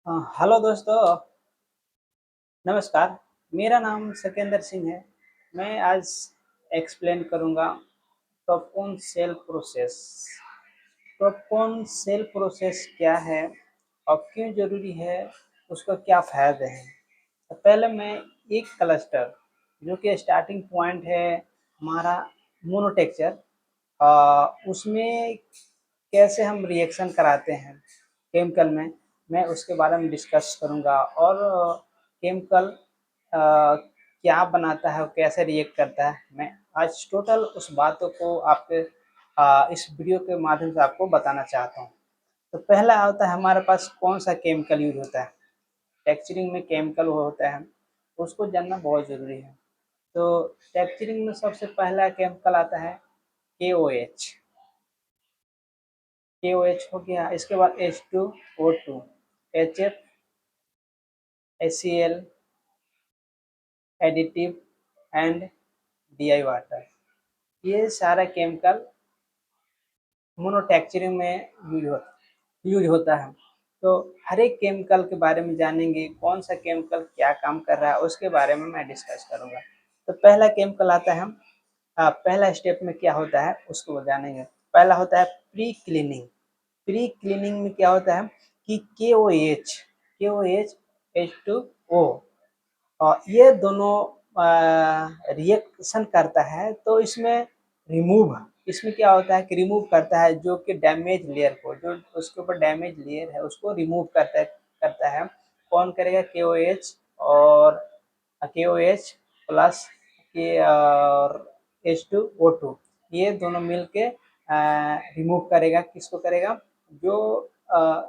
Hello दोस्तों, नमस्कार। मेरा नाम सत्येंद्र सिंह है। मैं आज एक्सप्लेन करूँगा TOPCon cell process. TOPCon cell process क्या है और क्यों ज़रूरी है, उसका क्या फ़ायदे हैं। तो पहले मैं एक क्लस्टर जो कि स्टार्टिंग पॉइंट है हमारा मोनोटेक्चर, उसमें कैसे हम रिएक्शन कराते हैं केमिकल में, मैं उसके बारे में डिस्कस करूँगा। और केमिकल क्या बनाता है और कैसे रिएक्ट करता है, मैं आज टोटल उस बातों को आपके इस वीडियो के माध्यम से आपको बताना चाहता हूँ। तो पहला होता है हमारे पास कौन सा केमिकल यूज होता है। टेक्सचरिंग में केमिकल होता है, उसको जानना बहुत ज़रूरी है। तो टेक्सचरिंग में सबसे पहला केमिकल आता है KOH। KOH हो गया, इसके बाद H2O2, HF, HCl, additive and DI water. ये सारा केमिकल मोनोटेक्चरिंग में यूज होता है। तो हर एक केमिकल के बारे में जानेंगे, कौन सा केमिकल क्या काम कर रहा है उसके बारे में मैं डिस्कस करूँगा। तो पहला केमिकल आता है, पहला स्टेप में क्या होता है उसको जानेंगे। पहला होता है प्री क्लीनिंग। प्री क्लीनिंग में क्या होता है कि KOH H2O और ये दोनों रिएक्शन करता है, तो इसमें क्या होता है कि रिमूव करता है जो कि डैमेज लेयर को, जो उसके ऊपर डैमेज लेयर है उसको रिमूव करता है। कौन करेगा? KOH और KOH प्लस के और H2O2, ये दोनों मिलके रिमूव करेगा। किसको करेगा? जो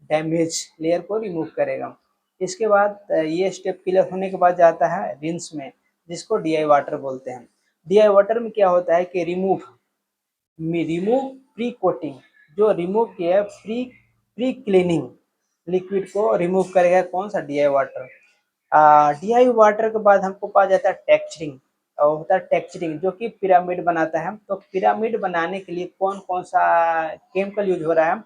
डैमेज लेयर को रिमूव करेगा। इसके बाद ये स्टेप क्लियर होने के बाद जाता है रिंस में, जिसको DI वाटर बोलते हैं। DI वाटर में क्या होता है कि रिमूव प्री कोटिंग, जो रिमूव किया है प्री प्री क्लीनिंग लिक्विड को रिमूव करेगा। कौन सा? DI water. DI वाटर के बाद हमको पास जाता है टेक्सचरिंग, और होता है टेक्सचरिंग जो कि पिरामिड बनाता है। तो पिरामिड बनाने के लिए कौन कौन सा केमिकल यूज हो रहा है?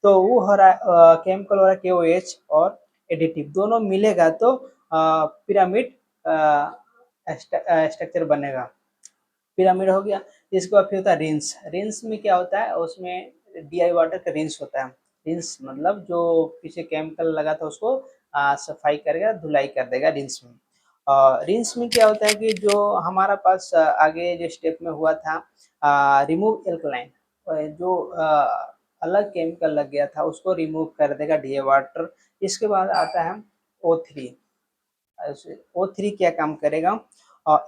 तो वो हो रहा है केमिकल हो रहा है KOH और एडिटिव, दोनों मिलेगा तो पिरामिड स्ट्रक्चर बनेगा। पिरामिड हो गया। इसके बाद फिर होता है रिंस। रिंस में क्या होता है? उसमें DI वाटर का रिंस होता है। रिंस मतलब जो पीछे केमिकल लगा था उसको सफाई करेगा, धुलाई कर देगा रिंस में। रिंस में क्या होता है कि जो हमारा पास आगे जो स्टेप में हुआ था रिमूव एल्कलाइन, जो अलग केमिकल लग गया था उसको रिमूव कर देगा DI वाटर। इसके बाद आता है O3। O3 क्या काम करेगा?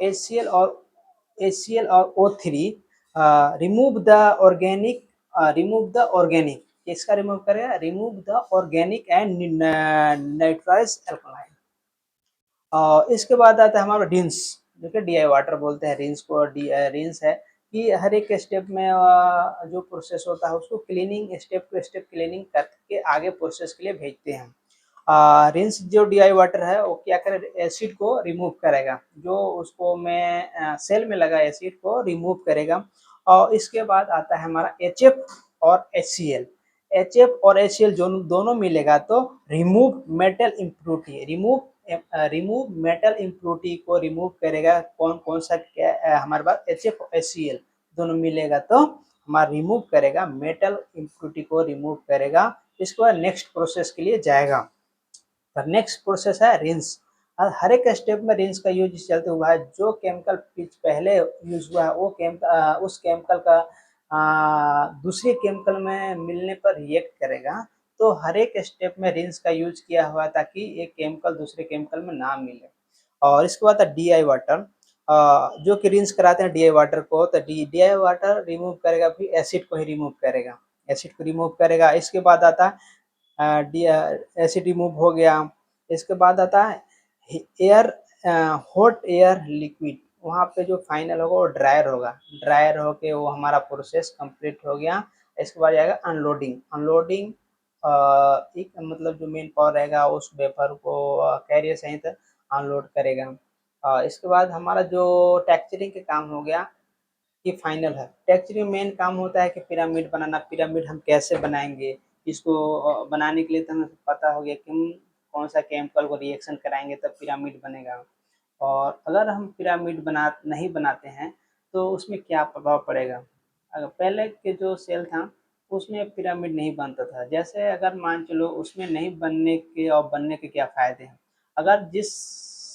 HCl और O3 रिमूव द ऑर्गेनिक, किसका रिमूव करेगा? Remove the organic and nitrides alkaline. इसके बाद आता है हमारा रिंस, जो कि DI वाटर बोलते हैं। रिंस को रिंस है कि हर एक स्टेप में जो प्रोसेस होता है उसको cleaning, step to step cleaning करके आगे प्रोसेस के लिए भेजते हैं। रिंस जो DI वाटर है वो क्या करेगा? एसिड को रिमूव करेगा, जो उसको में सेल में लगा एसिड को रिमूव करेगा। और इसके बाद आता है हमारा HF और HCl। HF और HCl जो दोनों मिलेगा तो remove metal impurity, remove metal impurity को रिमूव करेगा। कौन कौन सा? क्या हमारे पास HF और HCl दोनों मिलेगा तो हमारा रिमूव करेगा, मेटल इम्प्योरिटी को रिमूव करेगा। इसके बाद नेक्स्ट प्रोसेस के लिए जाएगा। नेक्स्ट प्रोसेस है रिंस। हर एक स्टेप में रिंस का यूज चलते हुआ है। जो केमिकल पहले यूज हुआ है वो केमिकल उस केमिकल का दूसरे केमिकल में मिलने पर रिएक्ट करेगा। तो हर एक स्टेप में रिंस का यूज किया हुआ ताकि एक केमिकल दूसरे केमिकल में ना मिले। और इसके बाद DI वाटर, जो कि रिंस कराते हैं DI वाटर को, तो DI वाटर रिमूव करेगा, फिर एसिड को ही रिमूव करेगा, एसिड को रिमूव करेगा। इसके बाद आता एसिड रिमूव हो गया। इसके बाद आता है एयर, हॉट एयर लिक्विड, वहाँ पे जो फाइनल होगा वो ड्रायर होगा। ड्रायर होके वो हमारा प्रोसेस कंप्लीट हो गया। इसके बाद जाएगा अनलोडिंग। अनलोडिंग एक मतलब जो मेन पावर रहेगा उस वेपर को कैरियर सहित अनलोड करेगा। इसके बाद हमारा जो टेक्सचरिंग के काम हो गया ये फाइनल है। टेक्सचरिंग मेन काम होता है कि पिरामिड बनाना। पिरामिड हम कैसे बनाएंगे, इसको बनाने के लिए तो हमें पता हो गया कि हम कौन सा केमिकल को रिएक्शन कराएंगे तब पिरामिड बनेगा। और अगर हम पिरामिड नहीं बनाते हैं तो उसमें क्या प्रभाव पड़ेगा। अगर पहले के जो सेल था उसमें पिरामिड नहीं बनता था, जैसे अगर मान चलो उसमें नहीं बनने के और बनने के क्या फ़ायदे हैं। अगर जिस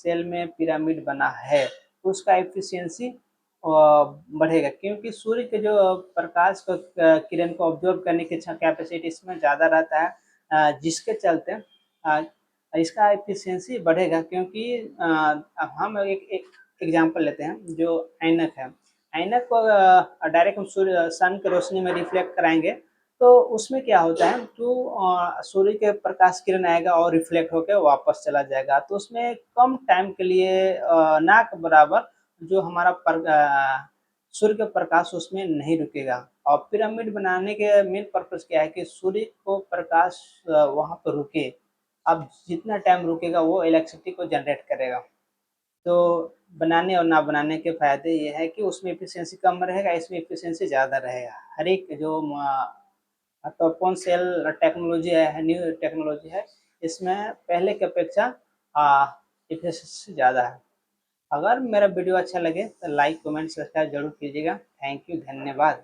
सेल में पिरामिड बना है उसका एफिशिएंसी बढ़ेगा, क्योंकि सूर्य के जो प्रकाश को किरण को ऑब्जर्व करने की कैपेसिटी इसमें ज़्यादा रहता है, जिसके चलते इसका एफिशिएंसी बढ़ेगा। क्योंकि अब हम एक एक एग्जांपल लेते हैं, जो ऐनक है, ऐनक को डायरेक्ट हम सूर्य सन की रोशनी में रिफ्लेक्ट कराएंगे तो उसमें क्या होता है, जो सूर्य के प्रकाश किरण आएगा और रिफ्लेक्ट होकर वापस चला जाएगा, तो उसमें कम टाइम के लिए ना के बराबर जो हमारा सूर्य का प्रकाश उसमें नहीं रुकेगा। और पिरामिड बनाने के मेन पर्पज़ क्या है कि सूर्य को प्रकाश वहाँ पर रुके। अब जितना टाइम रुकेगा वो इलेक्ट्रिसिटी को जनरेट करेगा। तो बनाने और ना बनाने के फ़ायदे ये है कि उसमें एफिशिएंसी कम रहेगा, इसमें एफिशिएंसी ज़्यादा रहेगा। हर एक जो टॉप-ऑन सेल टेक्नोलॉजी है, न्यू टेक्नोलॉजी है, इसमें पहले की अपेक्षा एफिशिएंसी ज़्यादा है। अगर मेरा वीडियो अच्छा लगे तो लाइक, कमेंट, सब्सक्राइब ज़रूर कीजिएगा। थैंक यू, धन्यवाद।